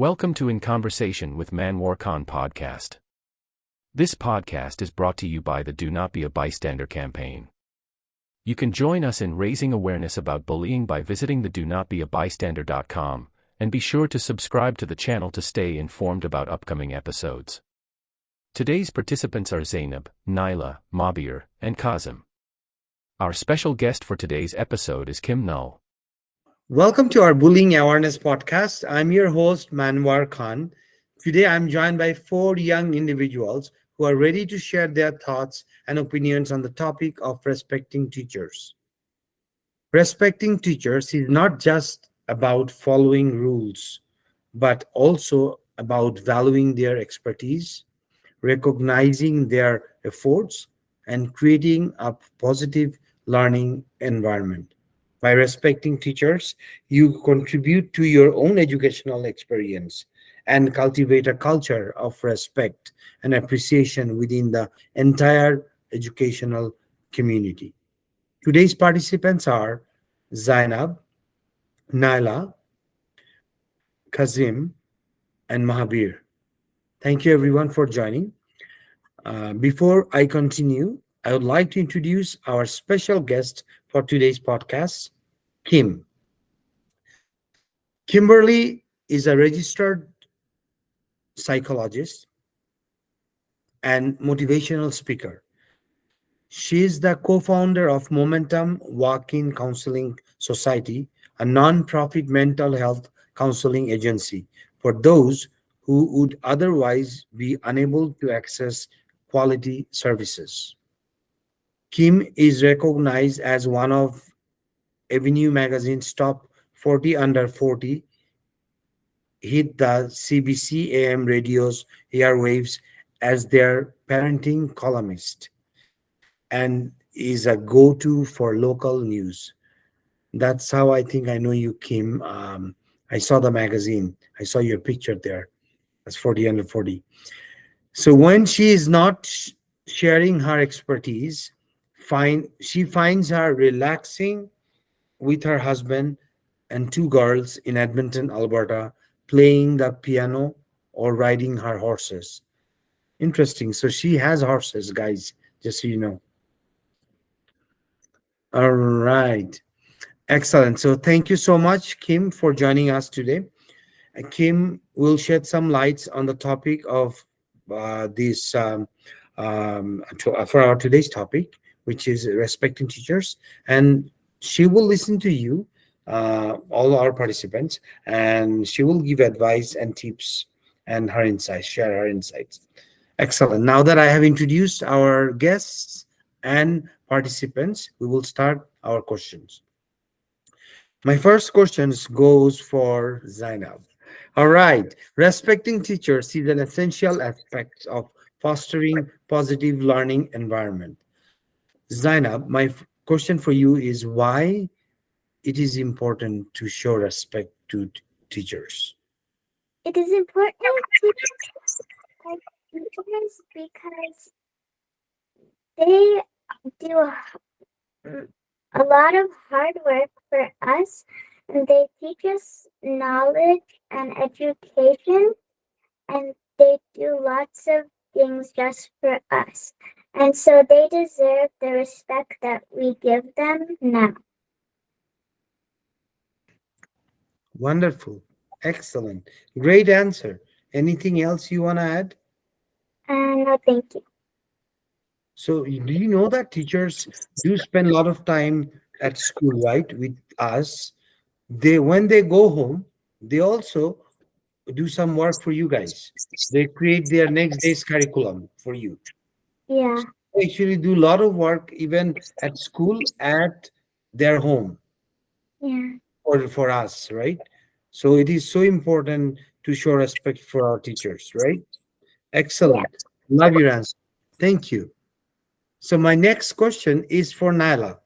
Welcome to In Conversation with Manwar podcast. This podcast is brought to you by the Do Not Be a Bystander campaign. You can join us in raising awareness about bullying by visiting the donotbeabystander.com, and be sure to subscribe to the channel to stay informed about upcoming episodes. Today's participants are Zainab, Naila, Mabir, and Kazim. Our special guest for today's episode is Kim Null. Welcome to our Bullying Awareness Podcast. I'm your host, Manwar Khan. Today, I'm joined by four young individuals who are ready to share their thoughts and opinions on the topic of respecting teachers. Respecting teachers is not just about following rules, but also about valuing their expertise, recognizing their efforts, and creating a positive learning environment. By respecting teachers, you contribute to your own educational experience and cultivate a culture of respect and appreciation within the entire educational community. Today's participants are Zainab, Naila, Kazim, and Mahabir. Thank you everyone for joining. Before I continue, I would like to introduce our special guest for today's podcast, Kim. Kimberly is a registered psychologist and motivational speaker. She is the co-founder of Momentum Walk-in Counseling Society, a non-profit mental health counseling agency for those who would otherwise be unable to access quality services. Kim is recognized as one of Avenue Magazine's top 40 under 40, hit the CBC AM radio's airwaves as their parenting columnist, and is a go-to for local news. That's how I think I know you, Kim. I saw the magazine. I saw your picture there. That's 40 under 40. So when she is not sharing her expertise, she finds her relaxing with her husband and two girls in Edmonton, Alberta, playing the piano or riding her horses. Interesting. So she has horses, guys, just so you know. All right. Excellent. So thank you so much, Kim, for joining us today. Kim will shed some lights on the topic of this for our today's topic, which is respecting teachers. And she will listen to you, all our participants, and she will give advice and tips and her insights, share her insights. Excellent. Now that I have introduced our guests and participants, we will start our questions. My first question goes for Zainab. All right. Respecting teachers is an essential aspect of fostering positive learning environment. Zainab, my question for you is why it is important to show respect to teachers. It is important to respect teachers because they do a lot of hard work for us, and they teach us knowledge and education, and they do lots of things just for us. And so they deserve the respect that we give them now. Wonderful. Excellent. Great answer. Anything else you want to add? No, thank you. So, do you know that teachers do spend a lot of time at school, right, with us? When they go home, they also do some work for you guys. They create their next day's curriculum for you. Yeah. They actually do a lot of work even at school, at their home. Yeah. For us, right? So it is so important to show respect for our teachers, right? Yeah. Excellent. Love your answer. Thank you. So my next question is for Naila.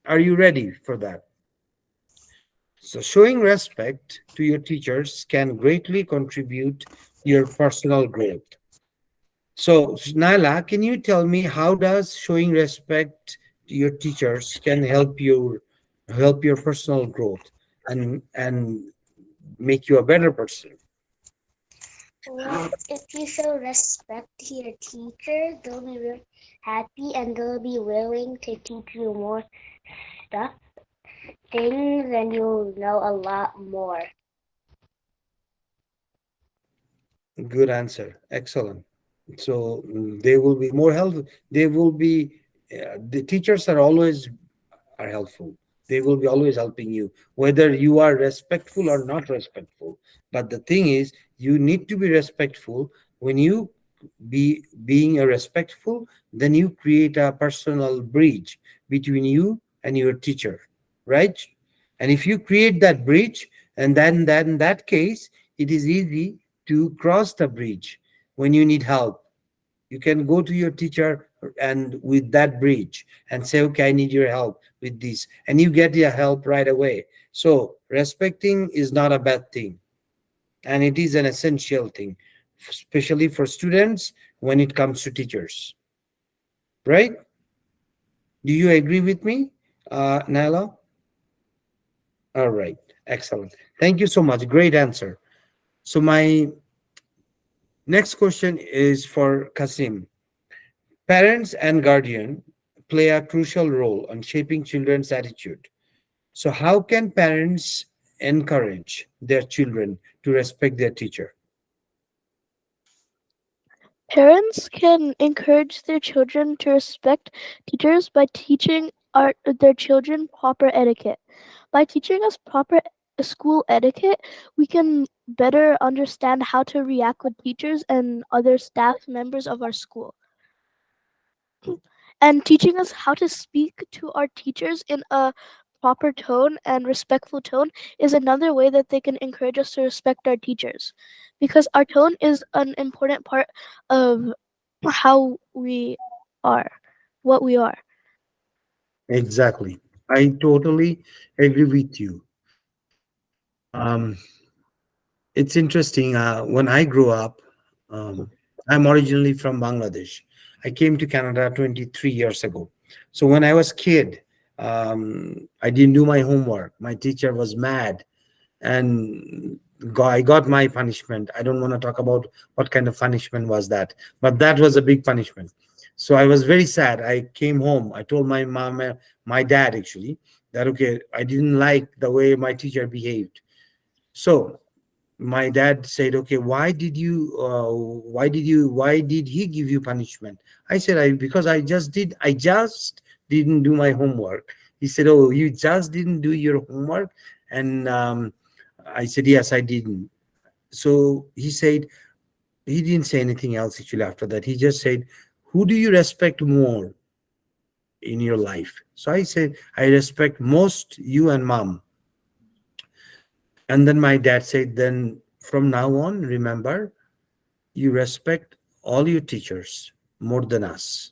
Are you ready for that? So showing respect to your teachers can greatly contribute to your personal growth. So Naila, can you tell me how does showing respect to your teachers can help your personal growth and make you a better person? Well, if you show respect to your teacher, they'll be really happy and they'll be willing to teach you more stuff, things, and you'll know a lot more. Good answer. Excellent. So they will be more helpful. They will be, the teachers are always are helpful. They will be always helping you, whether you are respectful or not respectful. But the thing is, you need to be respectful. When you being a respectful, then you create a personal bridge between you and your teacher, right? And if you create that bridge, and then in that case, it is easy to cross the bridge when you need help. You can go to your teacher and with that bridge and say, okay, I need your help with this, and you get your help right away. So respecting is not a bad thing, and it is an essential thing, especially for students when it comes to teachers, right? Do you agree with me, Naila? All right, excellent. Thank you so much. Great answer. So my next question is for Kasim. Parents and guardian play a crucial role in shaping children's attitude. So, how can parents encourage their children to respect their teacher? Parents can encourage their children to respect teachers by teaching their children proper etiquette. By teaching us proper school etiquette, we can better understand how to react with teachers and other staff members of our school. And teaching us how to speak to our teachers in a proper tone and respectful tone is another way that they can encourage us to respect our teachers, because our tone is an important part of how we are, what we are. Exactly. I totally agree with you. It's interesting. When I grew up, um, I'm originally from Bangladesh. I came to Canada 23 years ago. So when I was kid, I didn't do my homework. My teacher was mad, and I got my punishment. I don't want to talk about what kind of punishment was that, but that was a big punishment. So I was very sad. I came home. I told my mom, my dad actually, that okay, I didn't like the way my teacher behaved. So my dad said, okay, why did he give you punishment? I said, because I just didn't do my homework. He said, oh, you just didn't do your homework? And I said, yes, I didn't. So he said, he didn't say anything else actually after that. He just said, who do you respect more in your life? So I said, I respect most you and mom. And then my dad said, then from now on, remember, you respect all your teachers more than us.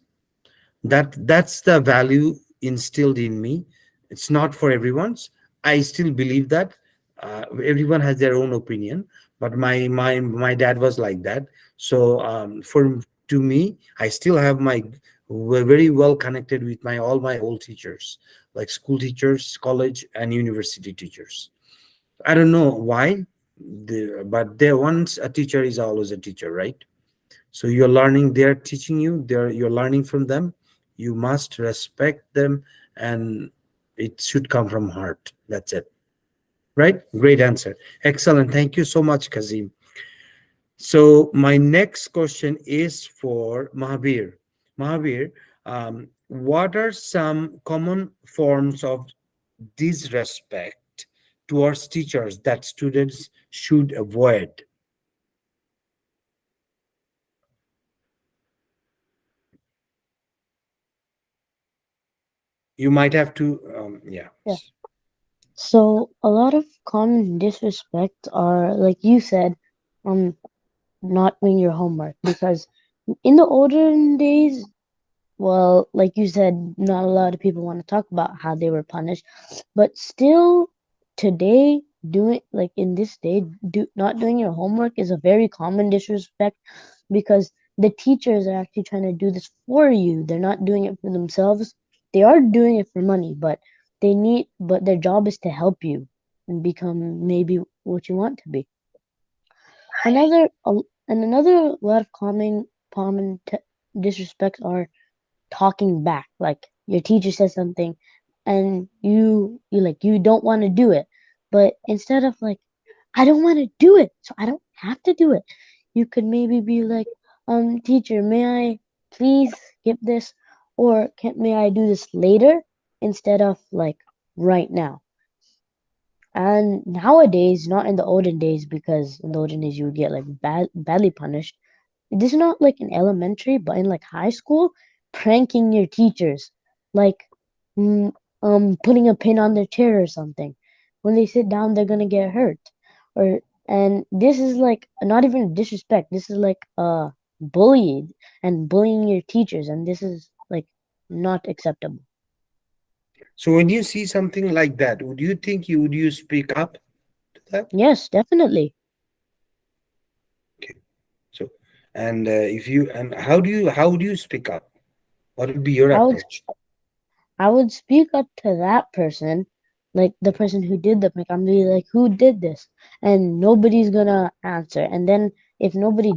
That's the value instilled in me. It's not for everyone's. I still believe that everyone has their own opinion, but my dad was like that. So for to me, I still have my we're very well connected with my all my old teachers, like school teachers, college and university teachers. I don't know why, but there once a teacher is always a teacher, right? So you're learning, they're teaching you, you're learning from them. You must respect them, and it should come from heart. That's it. Right? Great answer. Excellent. Thank you so much, Kazim. So my next question is for Mahavir. Mahavir, what are some common forms of disrespect towards teachers that students should avoid? You might have to, yeah. Yeah. So a lot of common disrespect are, like you said, um, not doing your homework, because in the olden days, well, like you said, not a lot of people want to talk about how they were punished, but still today, doing like in this day, not doing your homework is a very common disrespect, because the teachers are actually trying to do this for you. They're not doing it for themselves. They are doing it for money, but but their job is to help you and become maybe what you want to be. Another And another lot of common disrespects are talking back. Like your teacher says something, and you don't want to do it, but instead of like, I don't want to do it, so I don't have to do it. You could maybe be like, teacher, may I please skip this, or may I do this later instead of like right now. And nowadays, not in the olden days, because in the olden days you would get like badly punished. This is not like in elementary, but in like high school, pranking your teachers, like mm, putting a pin on their chair or something. When they sit down, they're gonna get hurt. Or and this is like not even disrespect. This is like bullied and bullying your teachers, and this is like not acceptable. So when you see something like that, would you think you speak up to that? Yes, definitely. Okay. So, and if you and how do you speak up? What would be your I would approach? I would speak up to that person, like the person who did the prank. I'm be like, who did this? And nobody's gonna answer. And then if somebody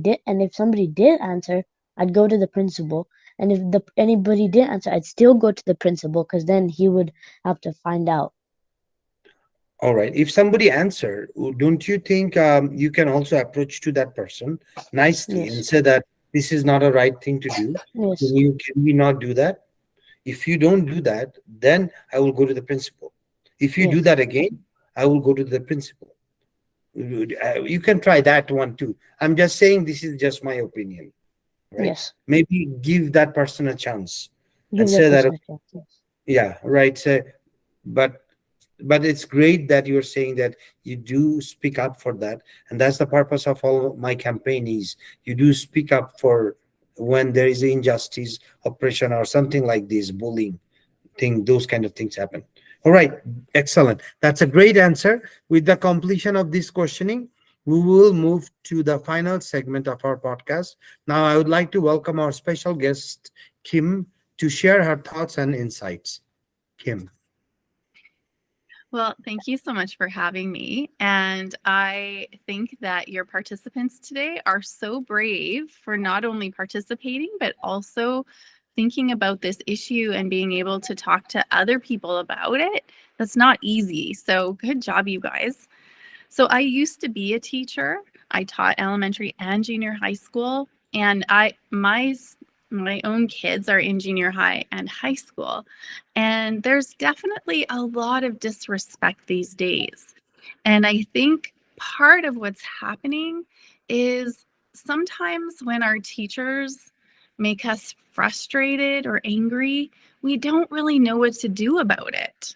did answer, I'd go to the principal. And if the anybody did answer, I'd still go to the principal because then he would have to find out. All right. If somebody answer, don't you think you can also approach to that person nicely and Yes, say that this is not a right thing to do? yes, Can we not do that? If you don't do that, then I will go to the principal. If you do yes, that again, I will go to the principal. You can try that one too. I'm just saying this is just my opinion, right? yes. Maybe give that person a chance and Give that say that, person a chance. Yes, yeah, right. Say, but it's great that you're saying that you do speak up for that, and that's the purpose of all my campaign is you do speak up for when there is injustice, oppression, or something like this, bullying thing, those kind of things happen. All right, excellent. That's a great answer. With the completion of this questioning, we will move to the final segment of our podcast. Now, I would like to welcome our special guest, Kim, to share her thoughts and insights. Kim. Well, thank you so much for having me. And I think that your participants today are so brave for not only participating, but also thinking about this issue and being able to talk to other people about it. That's not easy. So, good job, you guys. So, I used to be a teacher. I taught elementary and junior high school, and my own kids are in junior high and high school. And there's definitely a lot of disrespect these days. And I think part of what's happening is sometimes when our teachers make us frustrated or angry, we don't really know what to do about it.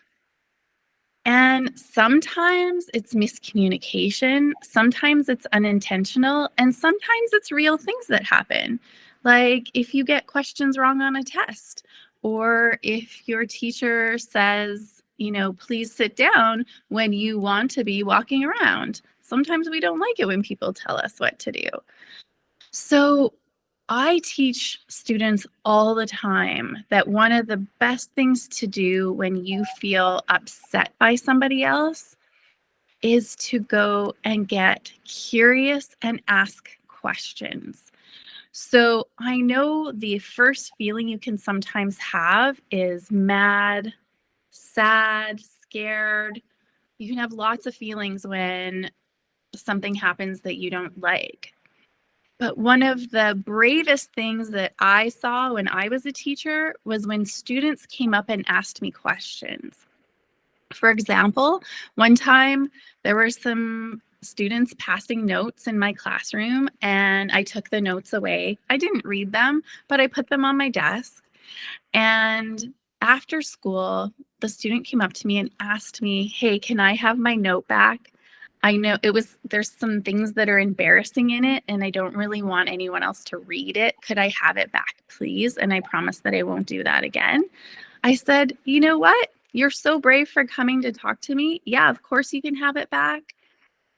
And sometimes it's miscommunication, sometimes it's unintentional, and sometimes it's real things that happen. Like if you get questions wrong on a test, or if your teacher says, please sit down when you want to be walking around. Sometimes we don't like it when people tell us what to do. So I teach students all the time that one of the best things to do when you feel upset by somebody else is to go and get curious and ask questions. So I know the first feeling you can sometimes have is mad, sad, scared. You can have lots of feelings when something happens that you don't like. But one of the bravest things that I saw when I was a teacher was when students came up and asked me questions. For example, one time there were some students passing notes in my classroom, and I took the notes away. I didn't read them, but I put them on my desk. And after school, the student came up to me and asked me, "Hey, can I have my note back? I know there's some things that are embarrassing in it, and I don't really want anyone else to read it. Could I have it back, please? And I promise that I won't do that again." I said, "You know what? You're so brave for coming to talk to me. Yeah, of course you can have it back.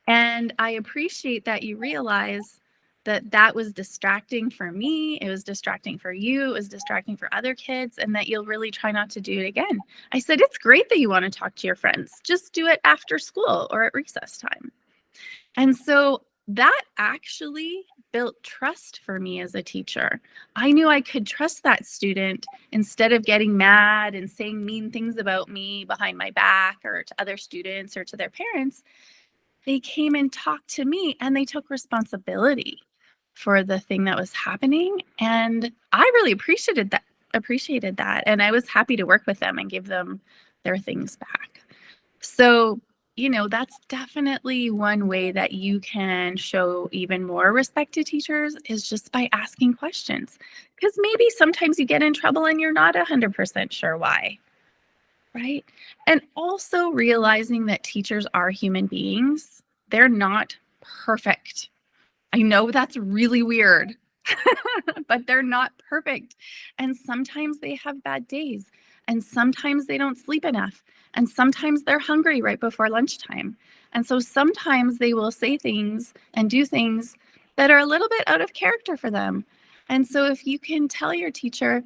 And I appreciate that you realize that that was distracting for me. It was distracting for you. It was distracting for other kids, and that you'll really try not to do it again." I said, "It's great that you want to talk to your friends. Just do it after school or at recess time." And so that actually built trust for me as a teacher. I knew I could trust that student instead of getting mad and saying mean things about me behind my back or to other students or to their parents. They came and talked to me and they took responsibility for the thing that was happening. And I really appreciated that. And I was happy to work with them and give them their things back. So, that's definitely one way that you can show even more respect to teachers is just by asking questions. Because maybe sometimes you get in trouble and you're not 100% sure why, right? And also realizing that teachers are human beings, they're not perfect. I know that's really weird, but they're not perfect. And sometimes they have bad days, and sometimes they don't sleep enough, and sometimes they're hungry right before lunchtime. And so sometimes they will say things and do things that are a little bit out of character for them. And so if you can tell your teacher,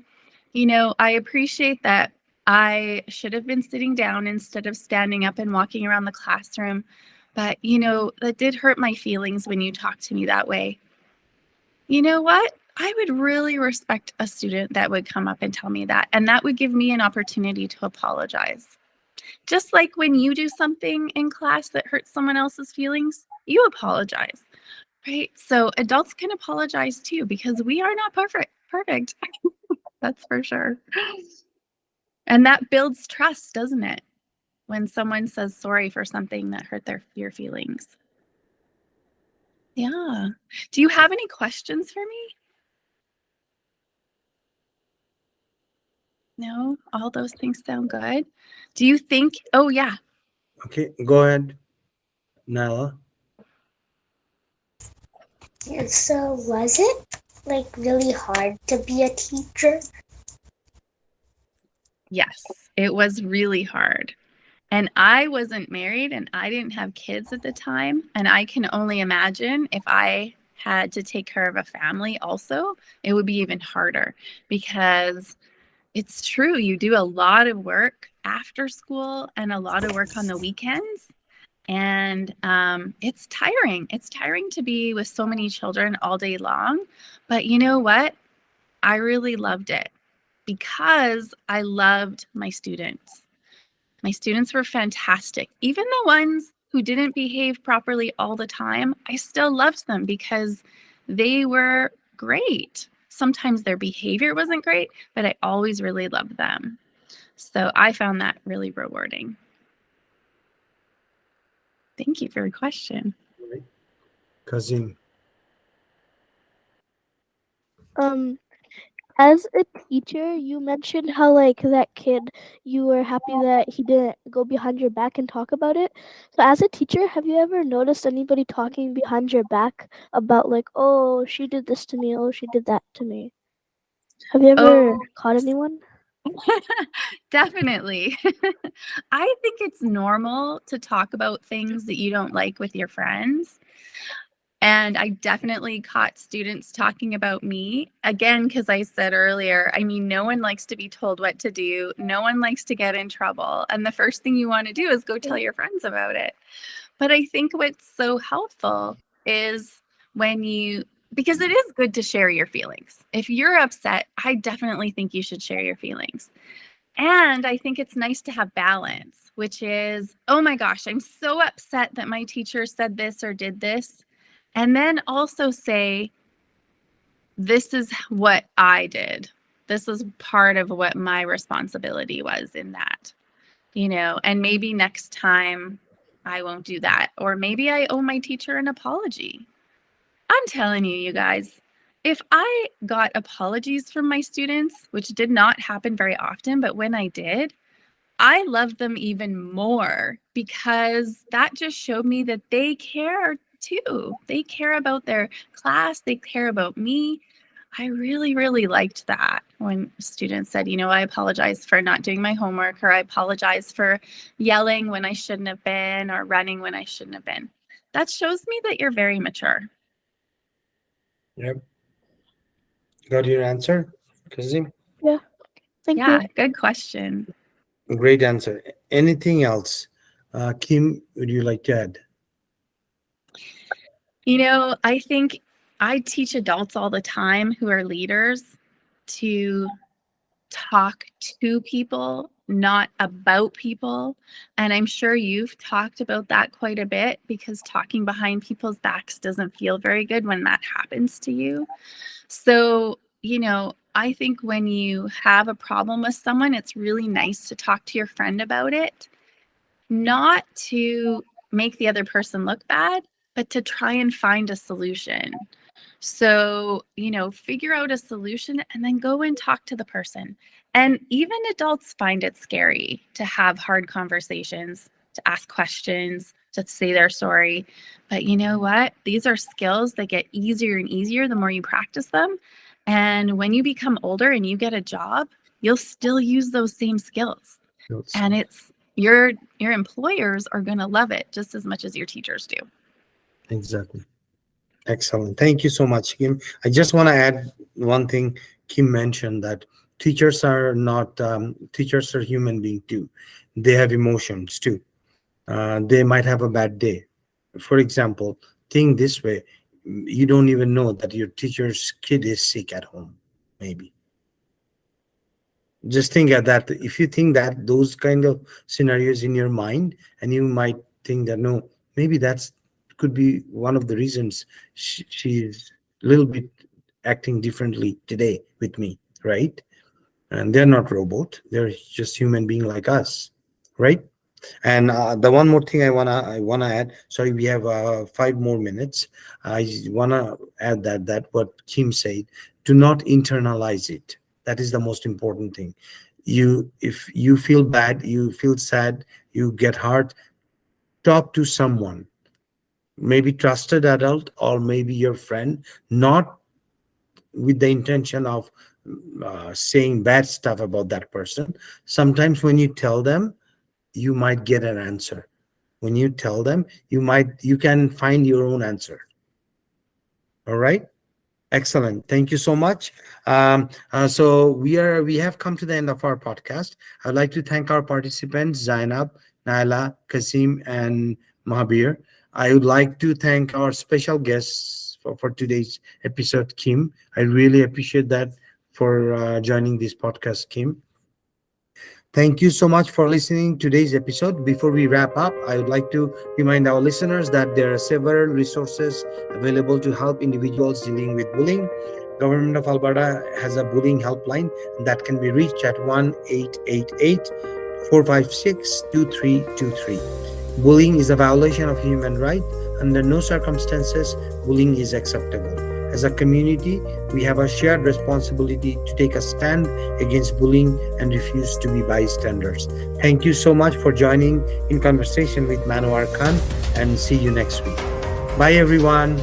I appreciate that I should have been sitting down instead of standing up and walking around the classroom. But, that did hurt my feelings when you talked to me that way. You know what? I would really respect a student that would come up and tell me that. And that would give me an opportunity to apologize. Just like when you do something in class that hurts someone else's feelings, you apologize, right? So adults can apologize too because we are not perfect. That's for sure. And that builds trust, doesn't it? When someone says sorry for something that hurt your feelings. Yeah. Do you have any questions for me? No? All those things sound good. Do you think, oh yeah. Okay, go ahead, Nala. So was it like really hard to be a teacher? Yes, it was really hard. And I wasn't married and I didn't have kids at the time. And I can only imagine if I had to take care of a family also, it would be even harder because it's true. You do a lot of work after school and a lot of work on the weekends. And it's tiring. It's tiring to be with so many children all day long. But you know what? I really loved it because I loved my students. My students were fantastic. Even the ones who didn't behave properly all the time, I still loved them because they were great. Sometimes their behavior wasn't great, but I always really loved them. So I found that really rewarding. Thank you for your question. Kazim. As a teacher, you mentioned how like that kid, you were happy that he didn't go behind your back and talk about it. So as a teacher, have you ever noticed anybody talking behind your back about like, oh, she did this to me, oh, she did that to me? Have you ever Oh, caught anyone? definitely. I think it's normal to talk about things that you don't like with your friends. And I definitely caught students talking about me again, because I said earlier, I mean, no one likes to be told what to do. No one likes to get in trouble. And the first thing you want to do is go tell your friends about it. But I think what's so helpful is because it is good to share your feelings. If you're upset, I definitely think you should share your feelings. And I think it's nice to have balance, which is, oh my gosh, I'm so upset that my teacher said this or did this. And then also say, this is what I did. This is part of what my responsibility was in that, and maybe next time I won't do that. Or maybe I owe my teacher an apology. I'm telling you, you guys, if I got apologies from my students, which did not happen very often, but when I did, I loved them even more because that just showed me that they care too. They care about their class, they care about me. I really, really liked that when students said, I apologize for not doing my homework, or I apologize for yelling when I shouldn't have been, or running when I shouldn't have been. That shows me that you're very mature. Yep. Got your answer, Kazim? Yeah. Thank Yeah, you. good question. Great answer. Anything else? Kim, would you like to add? I think I teach adults all the time who are leaders to talk to people, not about people. And I'm sure you've talked about that quite a bit, because talking behind people's backs doesn't feel very good when that happens to you. So, I think when you have a problem with someone, it's really nice to talk to your friend about it, not to make the other person look bad, but to try and find a solution. So, figure out a solution and then go and talk to the person. And even adults find it scary to have hard conversations, to ask questions, to say they're sorry. But you know what? These are skills that get easier and easier the more you practice them. And when you become older and you get a job, you'll still use those same skills. And it's your employers are going to love it just as much as your teachers do. Exactly. Excellent. Thank you so much, Kim. I just want to add one thing. Kim mentioned that teachers are not, teachers are human beings too. They have emotions too. They might have a bad day. For example, think this way. You don't even know that your teacher's kid is sick at home, maybe. Just think at that. If you think that those kind of scenarios in your mind, and you might think that, no, maybe that's could be one of the reasons she's a little bit acting differently today with me, right? And they're not robot, they're just human being like us, right? And the one more thing I wanna add. Sorry, we have 5 more minutes. I wanna add that what Kim said. Do not internalize it. That is the most important thing. If you feel bad, you feel sad, you get hurt, talk to someone, maybe trusted adult or maybe your friend, not with the intention of saying bad stuff about that person. Sometimes when you tell them, you might get an answer. When you tell them, you can find your own answer. All right. Excellent. Thank you so much. So we have come to the end of our podcast. I'd like to thank our participants, Zainab, Naila, Kasim, and Mahabir. I would like to thank our special guests for today's episode, Kim. I really appreciate that for joining this podcast, Kim. Thank you so much for listening to today's episode. Before we wrap up, I would like to remind our listeners that there are several resources available to help individuals dealing with bullying. Government of Alberta has a bullying helpline that can be reached at 1-888-456-2323. Bullying is a violation of human rights. Under no circumstances, bullying is acceptable. As a community, we have a shared responsibility to take a stand against bullying and refuse to be bystanders. Thank you so much for joining in conversation with Manwar Khan, and see you next week. Bye, everyone.